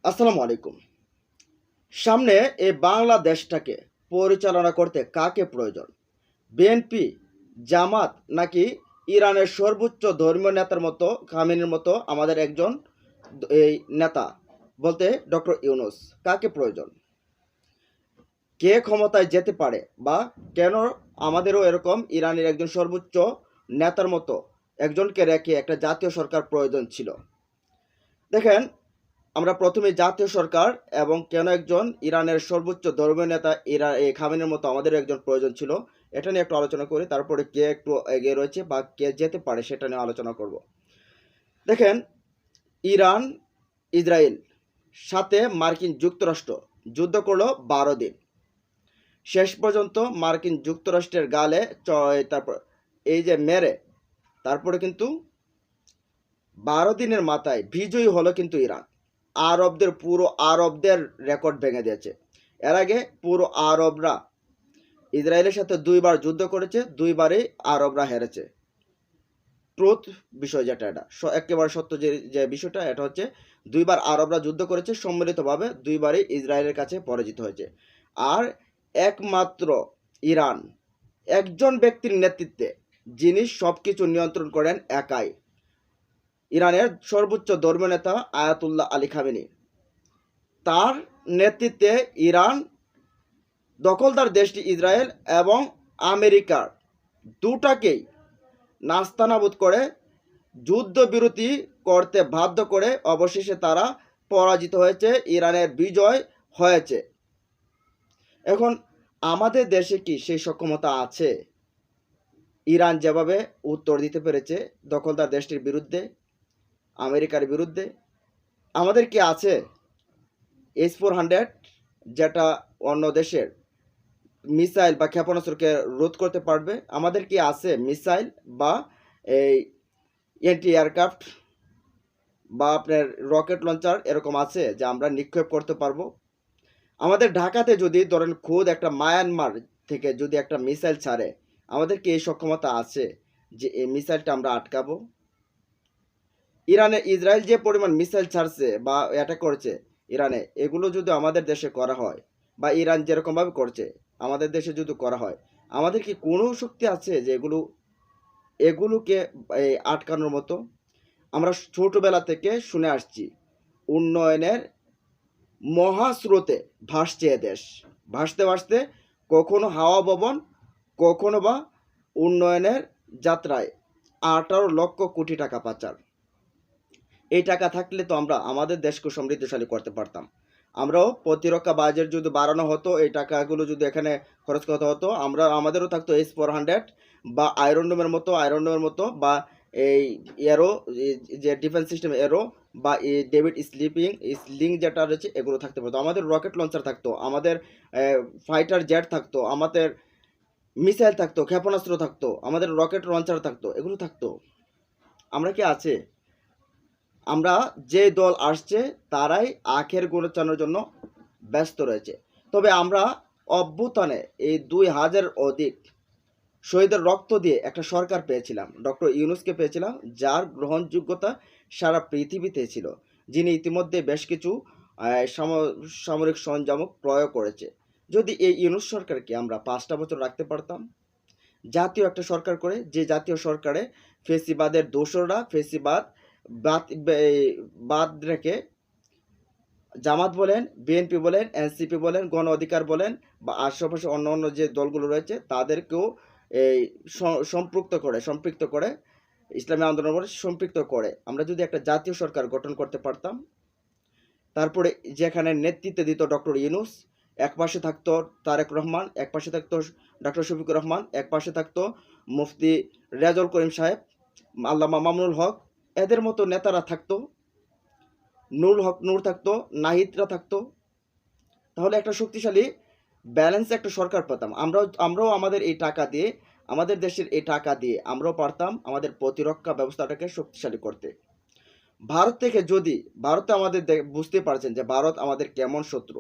আসসালামু আলাইকুম। সামনে এই বাংলাদেশটাকে পরিচালনা করতে কাকে প্রয়োজন? বিএনপি, জামাত নাকি ইরানের সর্বোচ্চ ধর্মীয় নেতার মতো খামেনির মতো আমাদের একজন এই নেতা বলতে ডক্টর ইউনূস কাকে প্রয়োজন? কে ক্ষমতায় যেতে পারে বা কেন আমাদেরও এরকম ইরানের একজন সর্বোচ্চ নেতার মতো একজনকে রেখে একটা জাতীয় সরকার প্রয়োজন ছিল? দেখেন, আমরা প্রথমে জাতীয় সরকার এবং কেন একজন ইরানের সর্বোচ্চ ধর্মীয় নেতা এই খামেনির মতো আমাদের একজন প্রয়োজন ছিল এটা নিয়ে একটু আলোচনা করি। তারপরে কে একটু এগিয়ে রয়েছে বা কে যেতে পারে সেটা নিয়ে আলোচনা করব। দেখেন, ইরান, ইসরায়েল সাথে মার্কিন যুক্তরাষ্ট্র যুদ্ধ করলো 12 দিন। শেষ পর্যন্ত মার্কিন যুক্তরাষ্ট্রের গালে তারপর এই যে মেরে তারপরে কিন্তু 12 দিনের মাথায় বিজয়ী হলো কিন্তু ইরান। পুরো আরবদের রেকর্ড ভেঙে দিয়েছে। এর আগে পুরো আরবরা ইসরায়েলের সাথে 2বার যুদ্ধ করেছে, 2বারই আরবরা হেরেছে। ট্রুথ বিষয় যেটা, এটা একেবারে সত্য যে বিষয়টা, এটা হচ্ছে 2বার আরবরা যুদ্ধ করেছে সম্মিলিতভাবে, 2বারই ইসরায়েলের কাছে পরাজিত হয়েছে। আর একমাত্র ইরান একজন ব্যক্তির নেতৃত্বে, যিনি সব কিছু নিয়ন্ত্রণ করেন একাই, ইরানের সর্বোচ্চ ধর্মীয় নেতা আয়াতুল্লাহ আলী খামেনি। তার নেতৃত্বে ইরান দখলদার দেশটি ইসরায়েল এবং আমেরিকার দুটাকেই নাস্তানাবুদ করে যুদ্ধবিরতি করতে বাধ্য করে অবশেষে তারা পরাজিত হয়েছে, ইরানের বিজয় হয়েছে। এখন আমাদের দেশে কি সেই সক্ষমতা আছে? ইরান যেভাবে উত্তর দিতে পেরেছে দখলদার দেশটির বিরুদ্ধে, আমেরিকার বিরুদ্ধে, আমাদের কি আছে S-400 যেটা অন্য দেশের মিসাইল বা ক্ষেপণাস্ত্রকে রোধ করতে পারবে? আমাদের কি আছে মিসাইল বা এই এন্টি এয়ারক্রাফট বা আপনার রকেট লঞ্চার এরকম আছে যে আমরা নিক্ষেপ করতে পারবো? আমাদের ঢাকাতে যদি ধরেন খোদ একটা মায়ানমার থেকে যদি একটা মিসাইল ছাড়ে, আমাদের কি এই সক্ষমতা আছে যে এই মিসাইলটা আমরা আটকাবো? ইসরায়েল যে পরিমাণ মিসাইল ছাড়ছে বা অ্যাটাক করেছে ইরানে, এগুলো যদি আমাদের দেশে করা হয় বা ইরান যেরকমভাবে করছে আমাদের দেশে যদি করা হয়, আমাদের কি কোনো শক্তি আছে যে এগুলোকে আটকানোর মতো? আমরা ছোটবেলা থেকে শুনে আসছি উন্নয়নের মহাস্রোতে ভাসছে দেশ, ভাসতে ভাসতে কখনো হাওয়া ভবন, কখনো বা উন্নয়নের যাত্রায় 18 লক্ষ কোটি টাকা পাচার। এই টাকা থাকলে তো আমরা আমাদের দেশকে সমৃদ্ধশালী করতে পারতাম। আমরাও প্রতিরক্ষা বাজেট যদি বাড়ানো হতো, এই টাকাগুলো যদি এখানে খরচ করতে হতো, আমাদেরও থাকতো S-400 বা আয়রন ডোমের মতো বা এই এরো, যে ডিফেন্স সিস্টেম এরো বা এই ডেভিড স্লিং যেটা রয়েছে, এগুলো থাকতে পারতো। আমাদের রকেট লঞ্চার থাকতো, আমাদের ফাইটার জেট থাকতো, আমাদের মিসাইল থাকতো, ক্ষেপণাস্ত্র থাকতো, আমাদের রকেট লঞ্চার থাকতো, এগুলো থাকতো। আমরা কি আছে? আমরা যে দল আসছে তারাই আখের গোছানোর জন্য ব্যস্ত রয়েছে। তবে আমরা অভ্যুত্থানে এই 2000 অধিক শহীদের রক্ত দিয়ে একটা সরকার পেয়েছিলাম, ডক্টর ইউনূসকে পেয়েছিলাম, যার গ্রহণযোগ্যতা সারা পৃথিবীতে ছিল, যিনি ইতিমধ্যে বেশ কিছু সামরিক সরঞ্জাম প্রয়োগ করেছে। যদি এই ইউনূস সরকারকে আমরা 5টা বছর রাখতে পারতাম, জাতীয় একটা সরকার করে, যে জাতীয় সরকারে ফেসিবাদের দোসররা ফেসিবাদ বাদ বাদ রেখে জামাত বলেন, বিএনপি বলেন, এনসিপি বলেন, গণ অধিকার বলেন বা আশেপাশে অন্য অন্য যে দলগুলো রয়েছে তাদেরকেও এই সম্পৃক্ত করে ইসলামী আন্দোলনের উপরে সম্পৃক্ত করে আমরা যদি একটা জাতীয় সরকার গঠন করতে পারতাম, তারপরে যেখানে নেতৃত্ব দিত ডক্টর ইউনূস, এক পাশে থাকতো তারেক রহমান, এক পাশে থাকতো ডক্টর শফিকুর রহমান, এক পাশে থাকতো মুফতি রেজাউল করিম সাহেব, আল্লামা মামুনুল হক, এদের মতো নেতারা থাকতো, নূর থাকতো, নাহিদরা থাকতো, তাহলে একটা শক্তিশালী ব্যালেন্স একটা সরকার পেতাম। আমরাও আমাদের এই টাকা দিয়ে, আমাদের দেশের এই টাকা দিয়ে আমরাও পারতাম আমাদের প্রতিরক্ষা ব্যবস্থাটাকে শক্তিশালী করতে। ভারতে আমাদের বুঝতে পারছেন যে ভারত আমাদের কেমন শত্রু।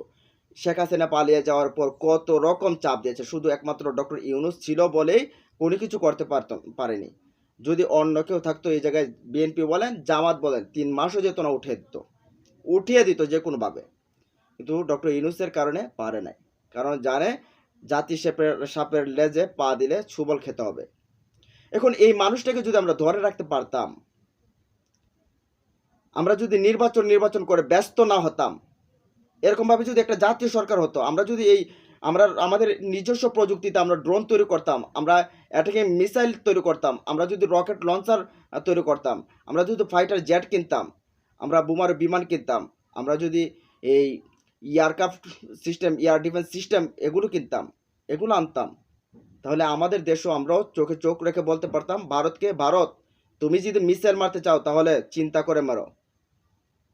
শেখ হাসিনা পালিয়ে যাওয়ার পর কত রকম চাপ দিয়েছে, শুধু একমাত্র ডক্টর ইউনূস ছিল বলেই কোনো কিছু করতে পারেনি। যদি অন্য কেউ থাকতো এই জায়গায়, বিএনপি বলেন, জামাত বলেন, 3 মাসও যেত না, উঠে দিত। উঠিয়ে দিত যে কোনোভাবে, কিন্তু ডক্টর ইউনূসের কারণে পারে নাই, কারণ জানে জাতি সাপের লেজে পা দিলে ছুবল খেতে হবে। এখন এই মানুষটাকে যদি আমরা ধরে রাখতে পারতাম, আমরা যদি নির্বাচন করে ব্যস্ত না হতাম, এরকমভাবে যদি একটা জাতীয় সরকার হতো, আমরা যদি আমরা আমাদের নিজস্ব প্রযুক্তিতে আমরা ড্রোন তৈরি করতাম, আমরা অ্যাটাকিং মিসাইল তৈরি করতাম, আমরা যদি রকেট লঞ্চার তৈরি করতাম, আমরা যদি ফাইটার জেট কিনতাম, আমরা বোমার বিমান কিনতাম, আমরা যদি এই aircraft system, air defence system এগুলো কিনতাম, এগুলো আনতাম, তাহলে আমাদের দেশও আমরাও চোখে চোখ রেখে বলতে পারতাম ভারতকে, ভারত তুমি যদি মিসাইল মারতে চাও তাহলে চিন্তা করে মারো,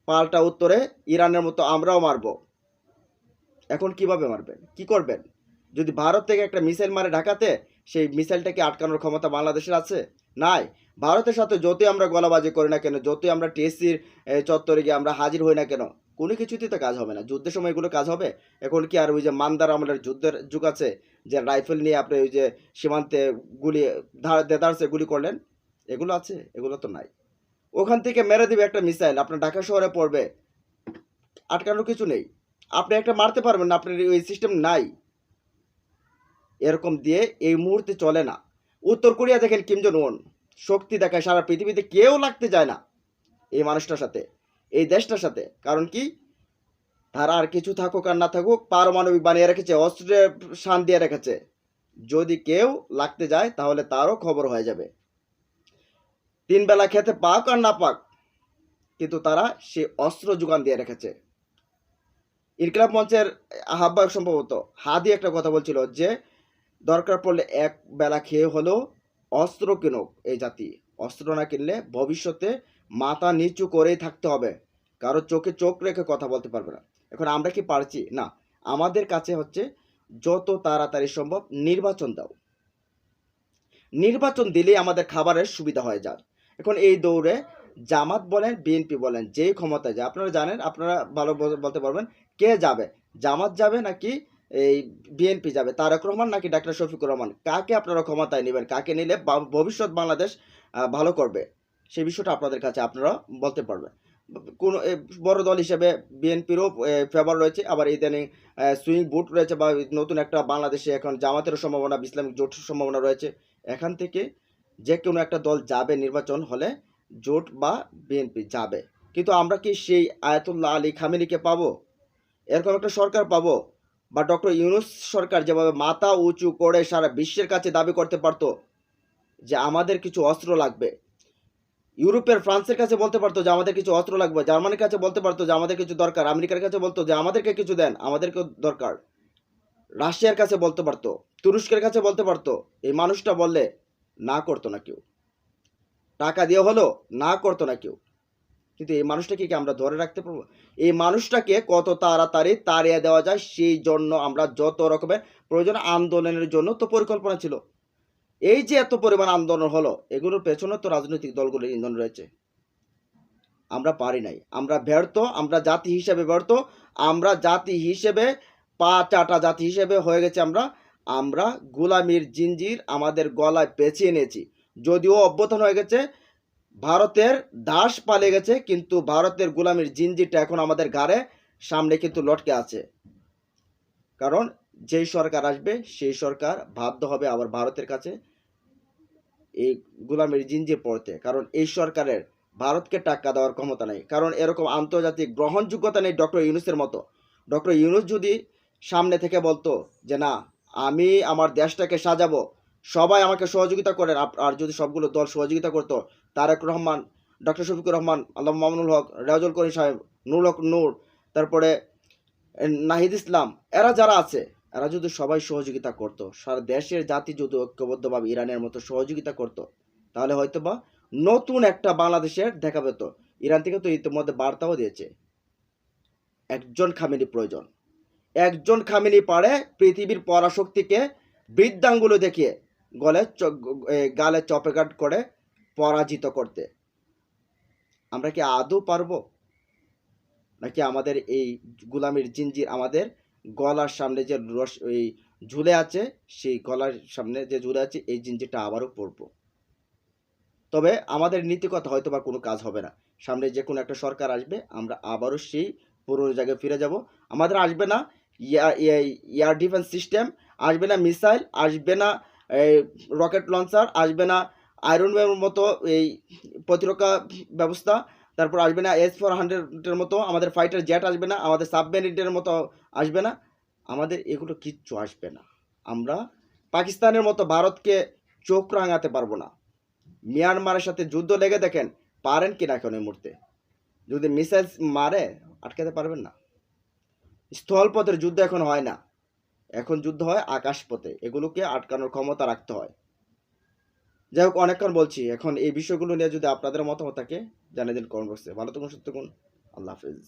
পাল্টা উত্তরে ইরানের মতো আমরাও মারবো। এখন কিভাবে মারবেন, কি করবেন? যদি ভারত থেকে একটা মিসাইল মারে ঢাকাতে, সেই মিসাইলটাকে আটকানোর ক্ষমতা বাংলাদেশের আছে? নাই। ভারতের সাথে যতই আমরা গলাবাজি করি না কেন, যতই আমরা টিএসসির চত্বরে গিয়ে আমরা হাজির হই না কেন, কোনো কিছুতেই তো কাজ হবে না। যুদ্ধের সময় এগুলো কাজ হবে? এখন কি আর ওই যে মান্দার আমলের যুদ্ধের যুগ আছে, যে রাইফেল নিয়ে আপনি ওই যে সীমান্তে গুলি দেদারসে গুলি করলেন? এগুলো আছে? এগুলো তো নাই। ওখান থেকে মেরে দিবে একটা মিসাইল, আপনার ঢাকা শহরে পড়বে, আটকানোর কিছু নেই। আপনি একটা মারতে পারবেন না, আপনার ওই সিস্টেম নাই। এরকম দিয়ে এই মুহূর্তে চলে না। উত্তর কোরিয়া দেখেন, কিম জং উন শক্তি দেখায়, সারা পৃথিবীতে কেউ লাগতে যায় না এই মানুষটার সাথে, এই দেশটার সাথে। কারণ কি, তারা আর কিছু থাকুক আর না থাকুক পারমাণবিক বানিয়ে রেখেছে, অস্ত্রের শান দিয়ে রেখেছে। যদি কেউ লাগতে যায় তাহলে তারও খবর হয়ে যাবে। 3 বেলা খেতে পাক আর না পাক, কিন্তু তারা সে অস্ত্র যোগান দিয়ে রেখেছে। ইনকিলাব মঞ্চের আহ্বায়ক সম্ভবত হাদি একটা কথা বলছিল যে দরকার পড়লে এক বেলা খেয়ে হলেও অস্ত্র কিনুক এই জাতি, অস্ত্র না কিনলে ভবিষ্যতে মাথা নিচু করেই থাকতে হবে, কারো চোখে চোখ রেখে কথা বলতে পারবে না। এখন আমরা কি পারছি? না। আমাদের কাছে হচ্ছে যত তাড়াতাড়ি সম্ভব নির্বাচন দাও, নির্বাচন দিলেই আমাদের খাবারের সুবিধা হয়ে যায়। এখন এই দৌড়ে জামাত বলেন, বিএনপি বলেন, যেই ক্ষমতায় যায়, আপনারা জানেন, আপনারা ভালো বলতে পারবেন কে যাবে, জামাত যাবে নাকি এই বিএনপি যাবে, তারেক রহমান নাকি ডাক্তার শফিকুর রহমান, কাকে আপনারা ক্ষমতায় নেবেন, কাকে নিলে ভবিষ্যৎ বাংলাদেশ ভালো করবে, সেই বিষয়টা আপনাদের কাছে আপনারা বলতে পারবেন। কোন বড় দল হিসেবে বিএনপিরও ফেভার রয়েছে, আবার ইদানিং সুইং ভোট রয়েছে, বা নতুন একটা বাংলাদেশে এখন জামাতেরও সম্ভাবনা, ইসলামিক জোটের সম্ভাবনা রয়েছে। এখান থেকে যে কোনো একটা দল যাবে নির্বাচন হলে, জোট বা বিএনপি যাবে। কিন্তু আমরা কি সেই আয়াতুল্লাহ আলী খামেনিকে পাবো, এরকম একটা সরকার পাবো? বা ডক্টর ইউনূস সরকার যেভাবে মাথা উঁচু করে সারা বিশ্বের কাছে দাবি করতে পারতো যে আমাদের কিছু অস্ত্র লাগবে, ইউরোপের ফ্রান্সের কাছে বলতে পারতো যে আমাদের কিছু অস্ত্র লাগবে, জার্মানির কাছে বলতে পারতো যে আমাদের কিছু দরকার, আমেরিকার কাছে বলতো যে আমাদেরকে কিছু দেন, আমাদেরকে দরকার, রাশিয়ার কাছে বলতে পারতো, তুরস্কের কাছে বলতে পারতো। এই মানুষটা বললে না করতো না কেউ, টাকা দিয়ে হলো না করতো না কেউ। কিন্তু এই মানুষটাকে কি আমরা ধরে রাখতে পারবো? এই মানুষটাকে কত তাড়াতাড়ি তাড়িয়ে দেওয়া যায়, সেই জন্য আমরা যত রকমের প্রয়োজন আন্দোলনের জন্য তো পরিকল্পনা ছিল। এই যে এত পরিমাণ আন্দোলন হলো, এগুলোর পেছনে তো রাজনৈতিক দলগুলোর ইন্ধন রয়েছে। আমরা পারি নাই, আমরা ব্যর্থ, আমরা জাতি হিসেবে ব্যর্থ, আমরা জাতি হিসেবে পা চাটা জাতি হিসেবে হয়ে গেছে। আমরা আমরা গোলামির জিঞ্জির আমাদের গলায় পেঁচিয়ে নিয়েছি। যদিও অভ্যুত্থান হয়ে গেছে, ভারতের দাস পালিয়ে গেছে, কিন্তু ভারতের গোলামির জিঞ্জিরটা এখন আমাদের ঘাড়ে সামনে কিন্তু লটকে আছে। কারণ যেই সরকার আসবে সেই সরকার বাধ্য হবে আবার ভারতের কাছে এই গোলামির জিঞ্জির পড়তে, কারণ এই সরকারের ভারতকে টাক্কা দেওয়ার ক্ষমতা নেই, কারণ এরকম আন্তর্জাতিক গ্রহণযোগ্যতা নেই ডক্টর ইউনূসের মতো। ডক্টর ইউনূস যদি সামনে থেকে বলতো যে না, আমি আমার দেশটাকে সাজাবো, সবাই আমাকে সহযোগিতা করেন, আর যদি সবগুলো দল সহযোগিতা করতো, তারেক রহমান, ডক্টর শফিকুর রহমান, আল্লাহ মামুনুল হক, রেওয়াজুল করিম সাহেব, নুরুল হক নূর, তারপরে নাহিদ ইসলাম, এরা যারা আছে, এরা যদি সবাই সহযোগিতা করতো, সারা দেশের জাতি যদি ঐক্যবদ্ধভাবে ইরানের মতো সহযোগিতা করতো, তাহলে হয়তো বা নতুন একটা বাংলাদেশের দেখা পেত। ইরান থেকে তো ইতিমধ্যে বার্তাও দিয়েছে একজন খামেনি প্রয়োজন, একজন খামেনি পারে পৃথিবীর পরাশক্তিকে বৃদ্ধাঙ্গুলো দেখিয়ে গালে চপেকাট করে পরাজিত করতে। আমরা কি আদৌ পারবো, নাকি আমাদের এই গোলামির জিঞ্জির আমাদের গলার সামনে যে এই ঝুলে আছে, সেই গলার সামনে যে ঝুলে আছে এই জিঞ্জিরটা আবারও পড়বো? তবে আমাদের নীতিকথা হয়তো বা কোনো কাজ হবে না, সামনে যে কোনো একটা সরকার আসবে, আমরা আবারও সেই পুরনো জায়গায় ফিরে যাব। আমাদের আসবে না এয়ার ডিফেন্স সিস্টেম, আসবে না মিসাইল, আসবে না রকেট লঞ্চার, আসবে না আয়রন ম্যানের মতো এই প্রতিরক্ষা ব্যবস্থা, তারপর আসবে না S-400-এর মতো আমাদের ফাইটার জেট, আসবে না আমাদের সাবমেরিনের মতো, আসবে না আমাদের এগুলো, কিচ্ছু আসবে না। আমরা পাকিস্তানের মতো ভারতকে চোখ রাঙাতে পারবো না। মিয়ানমারের সাথে যুদ্ধ লেগে দেখেন পারেন কিনা এখন এই মুহূর্তে, যদি মিসাইল মারে আটকাতে পারবেন না। স্থলপথের যুদ্ধ এখন হয় না, এখন যুদ্ধ হয় আকাশপথে, এগুলোকে আটকানোর ক্ষমতা রাখতে হয়। যাই হোক, অনেকক্ষণ বলছি, এখন এই বিষয়গুলো নিয়ে যদি আপনাদের মতামত থাকে জানিয়ে দিন কমেন্ট বক্সে। ভালো থাকুন, সুস্থ থাকুন, আল্লাহ হাফেজ।